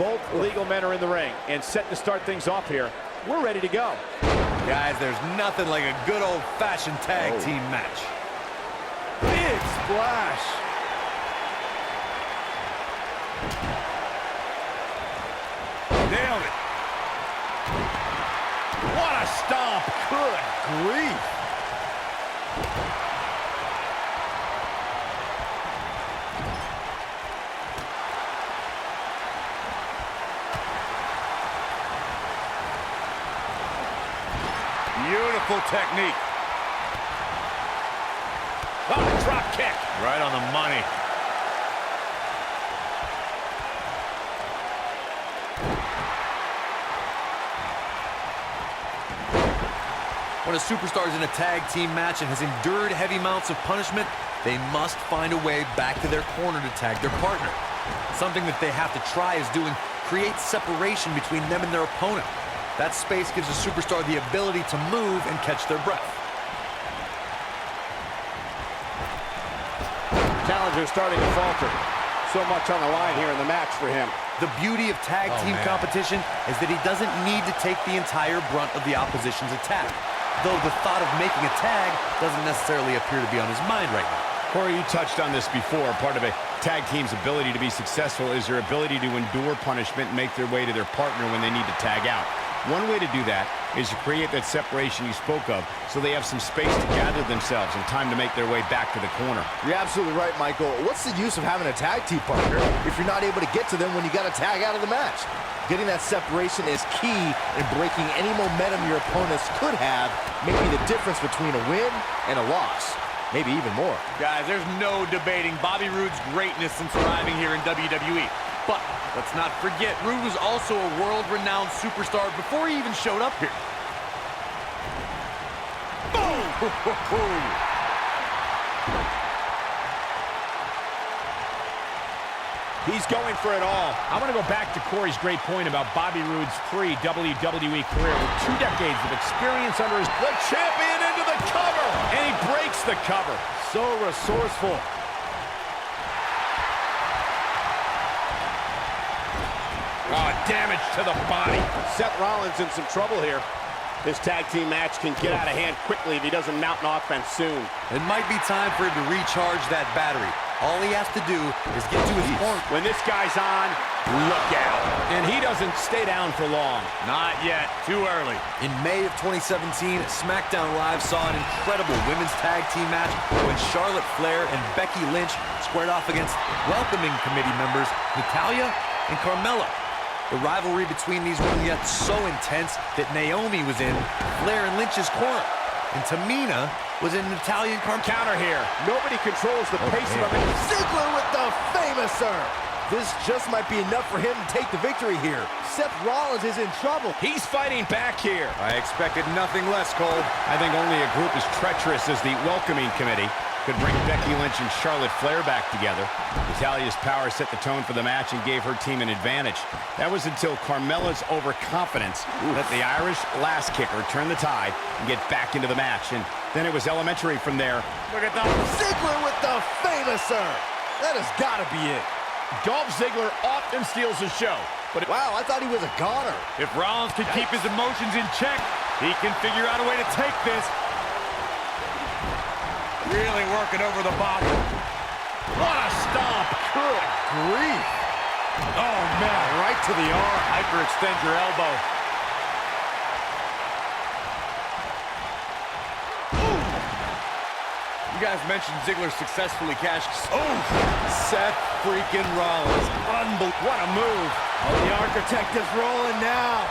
Both legal men are in the ring and set to start things off here. We're ready to go. Guys, there's nothing like a good old-fashioned tag team match. Big splash. Nailed it. What a stomp. Good grief. Beautiful technique. Oh, drop kick. Right on the money. When a superstar is in a tag team match and has endured heavy amounts of punishment, they must find a way back to their corner to tag their partner. Something that they have to try is doing create separation between them and their opponent. That space gives a superstar the ability to move and catch their breath. Challenger starting to falter. So much on the line here in the match for him. The beauty of tag team competition is that he doesn't need to take the entire brunt of the opposition's attack. Though the thought of making a tag doesn't necessarily appear to be on his mind right now. Corey, you touched on this before. Part of a tag team's ability to be successful is their ability to endure punishment and make their way to their partner when they need to tag out. One way to do that is to create that separation you spoke of so they have some space to gather themselves and time to make their way back to the corner. You're absolutely right, Michael. What's the use of having a tag team partner if you're not able to get to them when you got to tag out of the match? Getting that separation is key in breaking any momentum your opponents could have, making the difference between a win and a loss. Maybe even more. Guys, there's no debating Bobby Roode's greatness since arriving here in WWE. But let's not forget, Roode was also a world-renowned superstar before he even showed up here. Boom! He's going for it all. I want to go back to Corey's great point about Bobby Roode's pre-WWE career with 2 decades of experience under his... The champion into the cover, and he breaks the cover. So resourceful. Oh, damage to the body. Seth Rollins in some trouble here. This tag team match can get out of hand quickly if he doesn't mount an offense soon. It might be time for him to recharge that battery. All he has to do is get to his corner. When this guy's on, look out. And he doesn't stay down for long. Not yet. Too early. In May of 2017, SmackDown Live saw an incredible women's tag team match when Charlotte Flair and Becky Lynch squared off against welcoming committee members Natalya and Carmella. The rivalry between these women got so intense that Naomi was in Flair and Lynch's corner. And Tamina was in Natalya and Carmella. Counter here. Nobody controls the pace of it. Ziggler with the famouser. This just might be enough for him to take the victory here. Seth Rollins is in trouble. He's fighting back here. I expected nothing less, Cole. I think only a group as treacherous as the welcoming committee could bring Becky Lynch and Charlotte Flair back together. Natalya's power set the tone for the match and gave her team an advantage. That was until Carmella's overconfidence let the Irish lass kicker turn the tide and get back into the match. And then it was elementary from there. Look at that. Ziggler with the famouser. That has got to be it. Dolph Ziggler often steals the show. But wow, I thought he was a goner. If Rollins can keep his emotions in check, he can figure out a way to take this. Really working over the body. What a stomp. Good grief. Oh, man. Right to the arm. Hyperextend your elbow. Ooh. You guys mentioned Ziggler successfully cashed. Oh, Seth freaking Rollins. Unbelievable. What a move. Oh, the Architect is rolling now.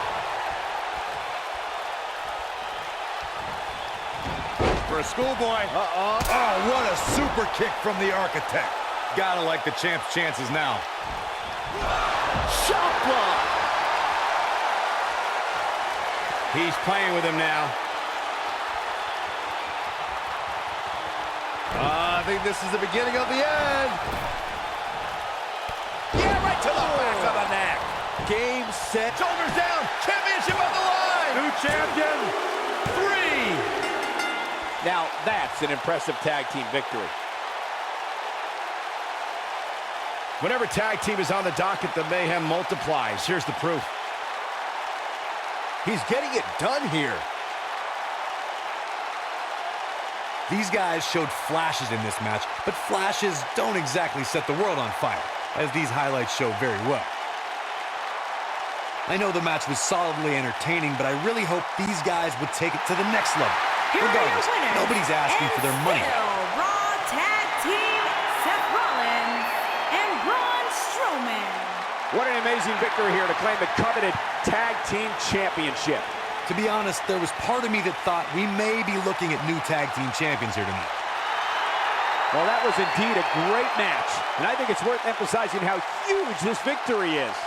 For a schoolboy. Uh-oh. Oh, what a super kick from the Architect. Gotta like the champ's chances now. Shot block. He's playing with him now. I think this is the beginning of the end. Yeah, right to the back of the neck. Game, set. Shoulders down. Championship on the line. New champion. 3. Now, that's an impressive tag team victory. Whenever tag team is on the docket, the mayhem multiplies. Here's the proof. He's getting it done here. These guys showed flashes in this match, but flashes don't exactly set the world on fire, as these highlights show very well. I know the match was solidly entertaining, but I really hope these guys would take it to the next level. Regardless, nobody's asking for their money. Raw Tag Team, Seth Rollins and Braun Strowman. What an amazing victory here to claim the coveted Tag Team Championship. To be honest, there was part of me that thought we may be looking at new tag team champions here tonight. Well, that was indeed a great match, and I think it's worth emphasizing how huge this victory is.